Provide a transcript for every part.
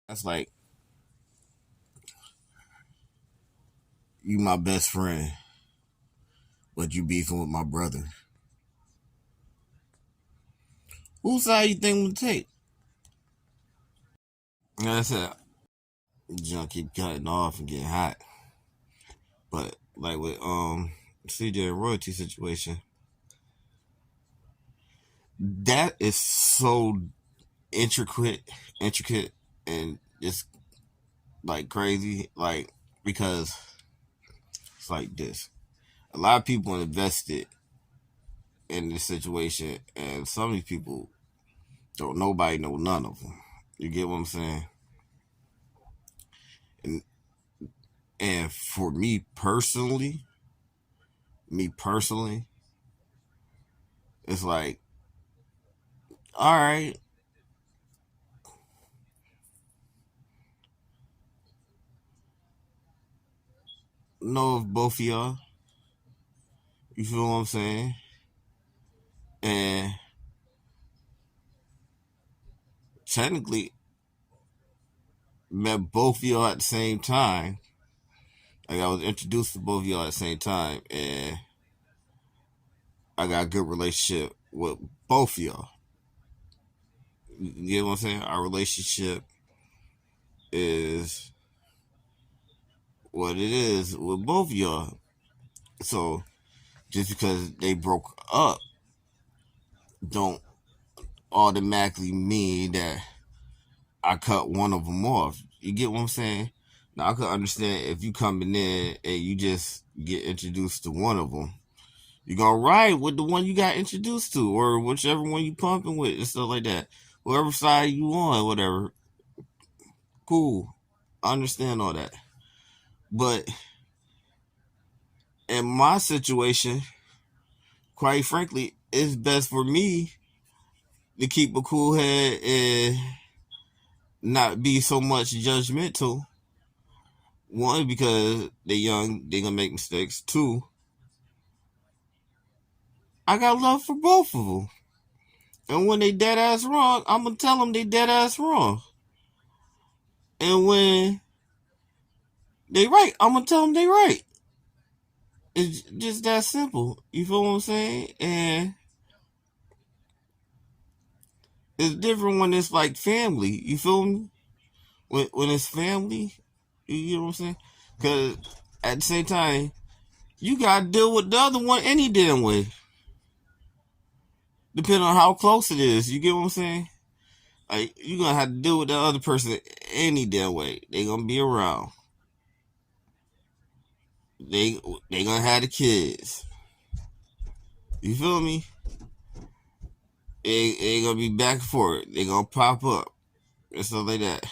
That's like you my best friend, but you beefing with my brother. Whose side you think would take? Like I said, junk keep cutting off and getting hot. But like with CJ and royalty situation, that is so intricate, intricate, and just like crazy. Like because it's like this. A lot of people invested in this situation, and some of these people don't. Nobody know none of them. You get what I'm saying? And and for me personally, it's like, all right, know of both of y'all. You feel what I'm saying? And technically, met both of y'all at the same time. Like I was introduced to both of y'all at the same time, and I got a good relationship with both of y'all. You know what I'm saying? Our relationship is what it is with both of y'all. So just because they broke up, don't automatically mean that I cut one of them off. You get what I'm saying? Now I could understand if you coming in and you just get introduced to one of them, you're gonna ride with the one you got introduced to, or whichever one you pumping with and stuff like that. Whoever side you on, whatever. Cool. I understand all that. But in my situation, quite frankly, it's best for me to keep a cool head and not be so much judgmental. One, because they're young, they're gonna make mistakes. Two, I got love for both of them. And when they dead ass wrong, I'm gonna tell them they dead ass wrong. And when they right, I'm gonna tell them they right. It's just that simple. You feel what I'm saying? And it's different when it's like family. You feel me? When it's family, you know what I'm saying? Because at the same time, you gotta deal with the other one any damn way, depending on how close it is. You get what I'm saying? Like you gonna have to deal with the other person any damn way. They gonna be around. They they gonna have the kids. You feel me? They gonna be back and forth. They gonna pop up and stuff like that.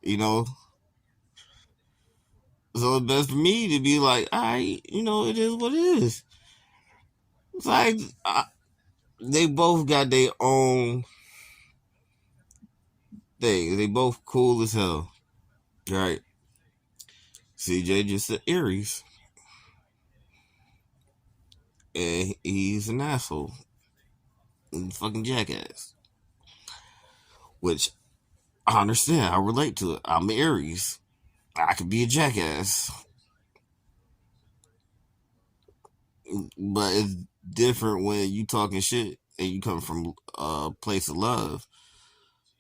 You know. So it's best for me to be like, it is what it is. It's like they both got their own thing. They both cool as hell. Right. CJ just an Aries. And he's an asshole. And fucking jackass. Which I understand. I relate to it. I'm an Aries. I could be a jackass. But it's different when you talking shit and you come from a place of love.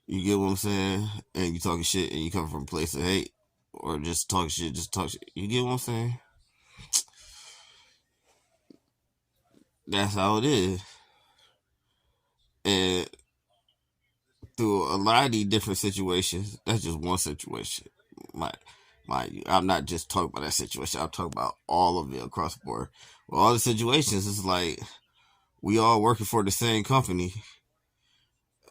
You get what I'm saying? And you talking shit and you come from a place of hate. Or just talk shit, just talk shit. You get what I'm saying? That's how it is. And through a lot of these different situations, that's just one situation. My I'm not just talking about that situation. I'm talking about all of it across the board. Well, all the situations, it's like we all working for the same company.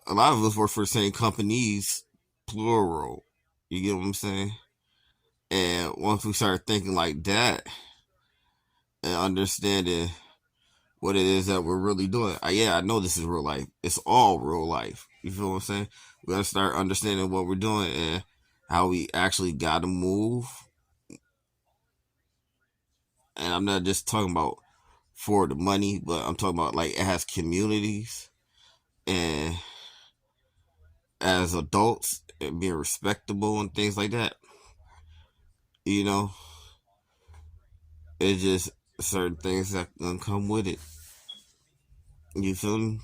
A lot of us work for the same companies, plural. You get what I'm saying? And once we start thinking like that and understanding what it is that we're really doing, yeah, I know this is real life. It's all real life. You feel what I'm saying? We gotta start understanding what we're doing and how we actually gotta move. And I'm not just talking about for the money, but I'm talking about like it has communities and as adults and being respectable and things like that. You know, it's just certain things that gonna come with it. You feel me?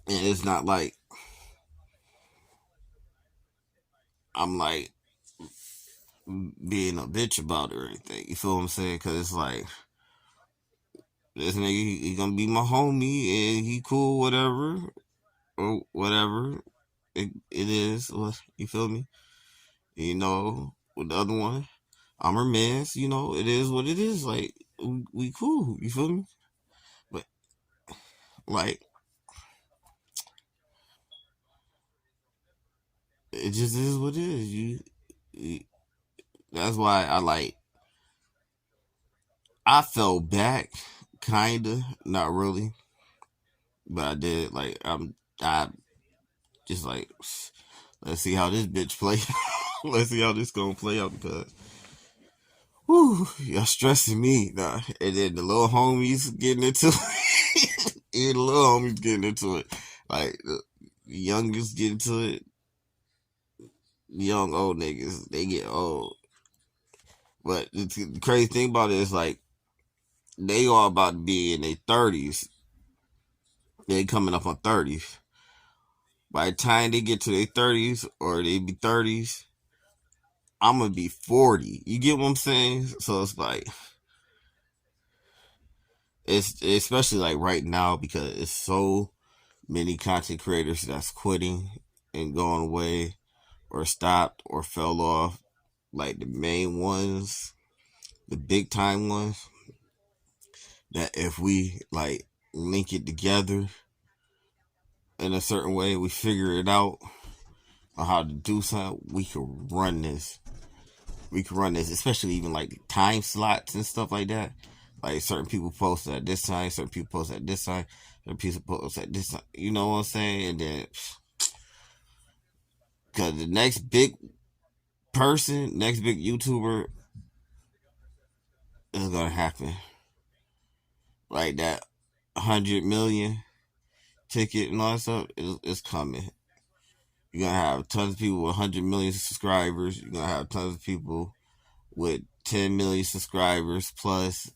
And it's not like I'm like being a bitch about it or anything. You feel what I'm saying? Because it's like this nigga, he gonna be my homie and he cool, whatever or whatever. It is. You feel me? You know, with the other one, I'm her man's. You know, it is what it is. Like we cool. You feel me? But like it just is what it is. You that's why I like. I fell back, kinda, not really, but I did. Like I just like, let's see how this bitch play. Let's see how this gonna play out because, whew, y'all stressing me. Nah. And then the little homies getting into it. And the little homies getting into it. Like the youngest get into it. Young old niggas, they get old. But the crazy thing about it is like they all about to be in their 30s. They coming up on 30s. By the time they get to their 30s or they be 30s, I'm gonna be 40. You get what I'm saying? So it's like it's especially like right now because it's so many content creators that's quitting and going away or stopped or fell off. Like the main ones, the big time ones, that if we like link it together in a certain way, we figure it out on how to do something, we can run this. We can run this, especially even like time slots and stuff like that. Like certain people post at this time, certain people post at this time, certain people post at this time. You know what I'm saying? And then, because the next big person, next big YouTuber is gonna happen. Like that 100 million ticket and all that stuff is coming. You're gonna have tons of people with 100 million subscribers. You're gonna have tons of people with 10 million subscribers plus.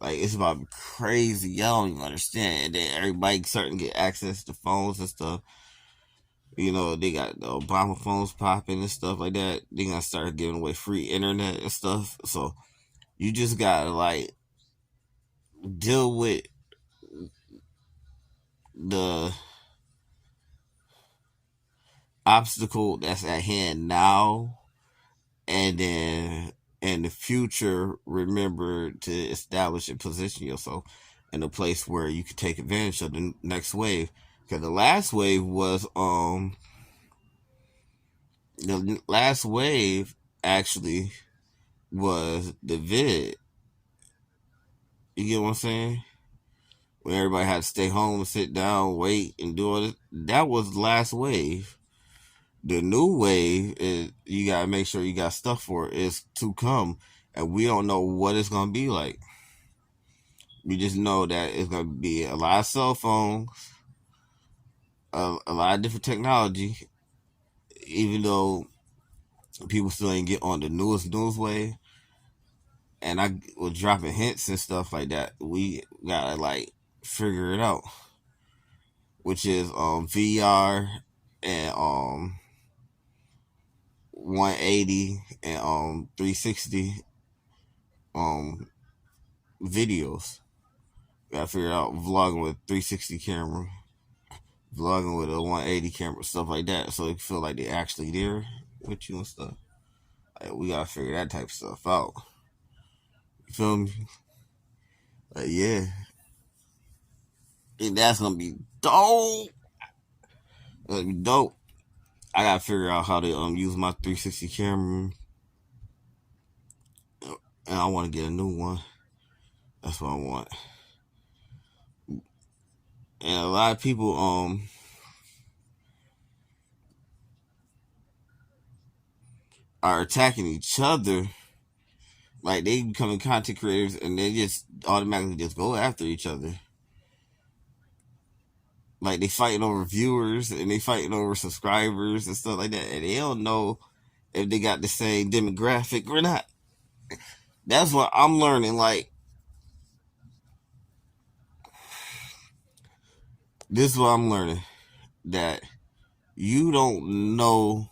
Like it's about to be crazy. Y'all don't even understand. And then everybody starting to get access to phones and stuff. You know, they got the Obama phones popping and stuff like that. They gonna start giving away free internet and stuff. So you just gotta like deal with the obstacle that's at hand now, and then in the future, remember to establish and position yourself in a place where you can take advantage of the next wave. Because the last wave actually was the vid. You get what I'm saying? When everybody had to stay home, sit down, wait, and do all this. That was the last wave. The new wave is you gotta make sure you got stuff for it. It's to come, and we don't know what it's gonna be like. We just know that it's gonna be a lot of cell phones, a lot of different technology. Even though people still ain't get on the newest news wave, and I was dropping hints and stuff like that. We gotta like figure it out, which is VR and 180 and 360 um videos. Gotta figure out vlogging with 360 camera, vlogging with a 180 camera, stuff like that, so they feel like they actually there with you and stuff. Like, we gotta figure that type of stuff out. You feel me? Yeah, and that's gonna be dope. Gonna be dope. I gotta figure out how to use my 360 camera, and I want to get a new one. That's what I want. And a lot of people are attacking each other. Like they becoming content creators and they just automatically just go after each other. Like they fighting over viewers and they fighting over subscribers and stuff like that, and they don't know if they got the same demographic or not. That's what I'm learning. Like this is what I'm learning, that you don't know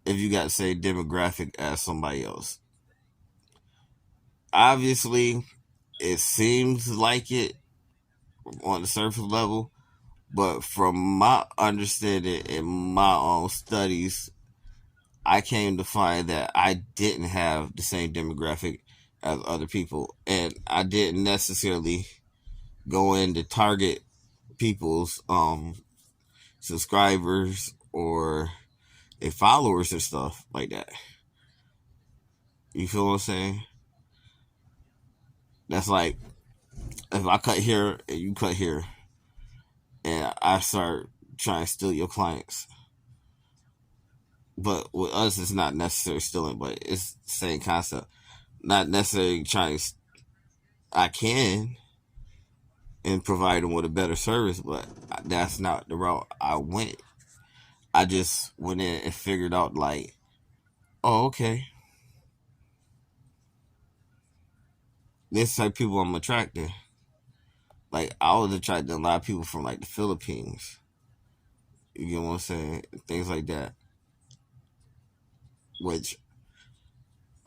if you got the same demographic as somebody else. Obviously, it seems like it on the surface level, but from my understanding and my own studies, I came to find that I didn't have the same demographic as other people, and I didn't necessarily go in to target people's subscribers or their followers and stuff like that. You feel what I'm saying? That's like if I cut here and you cut here, and I start trying to steal your clients. But with us, it's not necessarily stealing, but it's the same concept. Not necessarily trying to, I can and provide them with a better service, but that's not the route I went. I just went in and figured out, like, oh, okay, this type of people I'm attracting. Like, I was attracting a lot of people from, like, the Philippines. You get what I'm saying? Things like that. Which,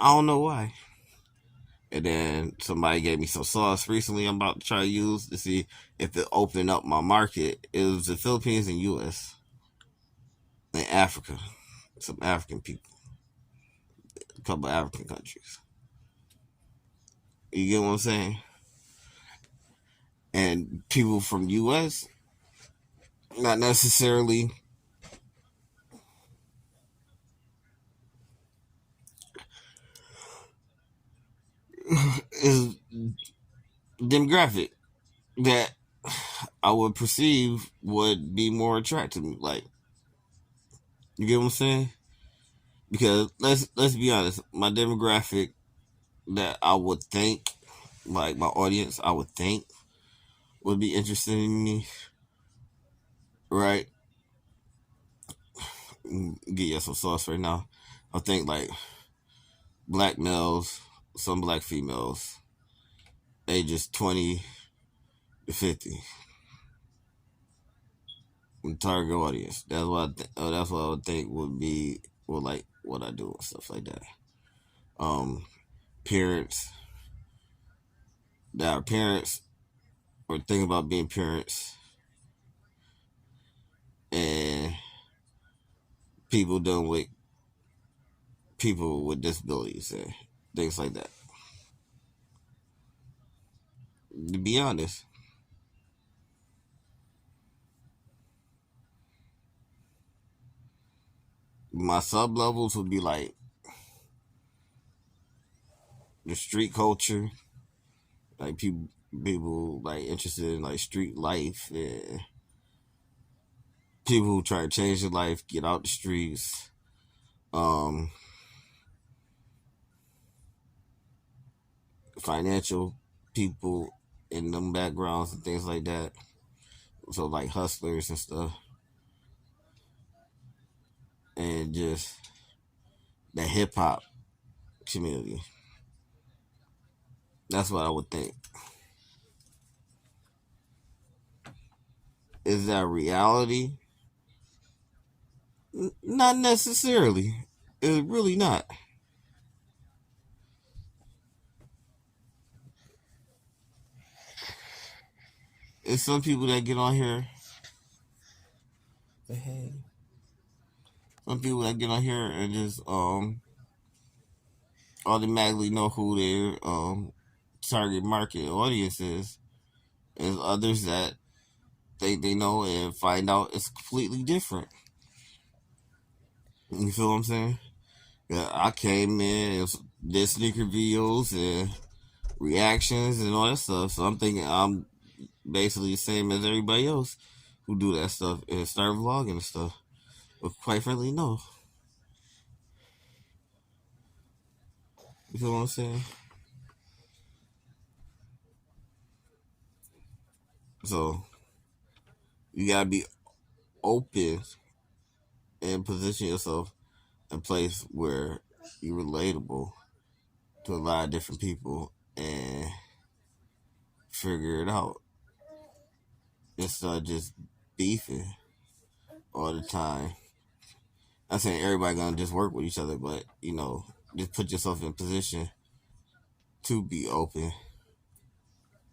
I don't know why. And then somebody gave me some sauce recently I'm about to try to use to see if it opened up my market. It was the Philippines and US and Africa. Some African people. A couple of African countries. You get what I'm saying? And people from US, not necessarily is demographic that I would perceive would be more attractive to me. Like, you get what I'm saying? Because let's be honest, my demographic that I would think, like my audience, I would think would be interested in me, right? Get you some sauce right now. I think like black males, some black females, ages 20 to 50. Target audience. That's what that's what I would think would be, well, like what I do and stuff like that. Um, Parents that are parents or think about being parents, and people dealing with people with disabilities and things like that. To be honest, my sub levels would be like the street culture, like people like interested in like street life and people who try to change their life, get out the streets. Um, Financial people in them backgrounds and things like that. So like hustlers and stuff, and just the hip hop community. That's what I would think. Is that reality? Not necessarily. It's really not. It's some people that get on here. Hey. Some people that get on here and just automatically know who their target market audience is. And others that they know and find out it's completely different. You feel what I'm saying? Yeah, I came in and did sneaker videos and reactions and all that stuff. So I'm thinking I'm basically the same as everybody else who do that stuff and start vlogging and stuff. But quite frankly, no. You feel what I'm saying? So You gotta be open and position yourself in a place where you're relatable to a lot of different people and figure it out. Instead of just beefing all the time. I'm saying everybody gonna just work with each other, but just put yourself in a position to be open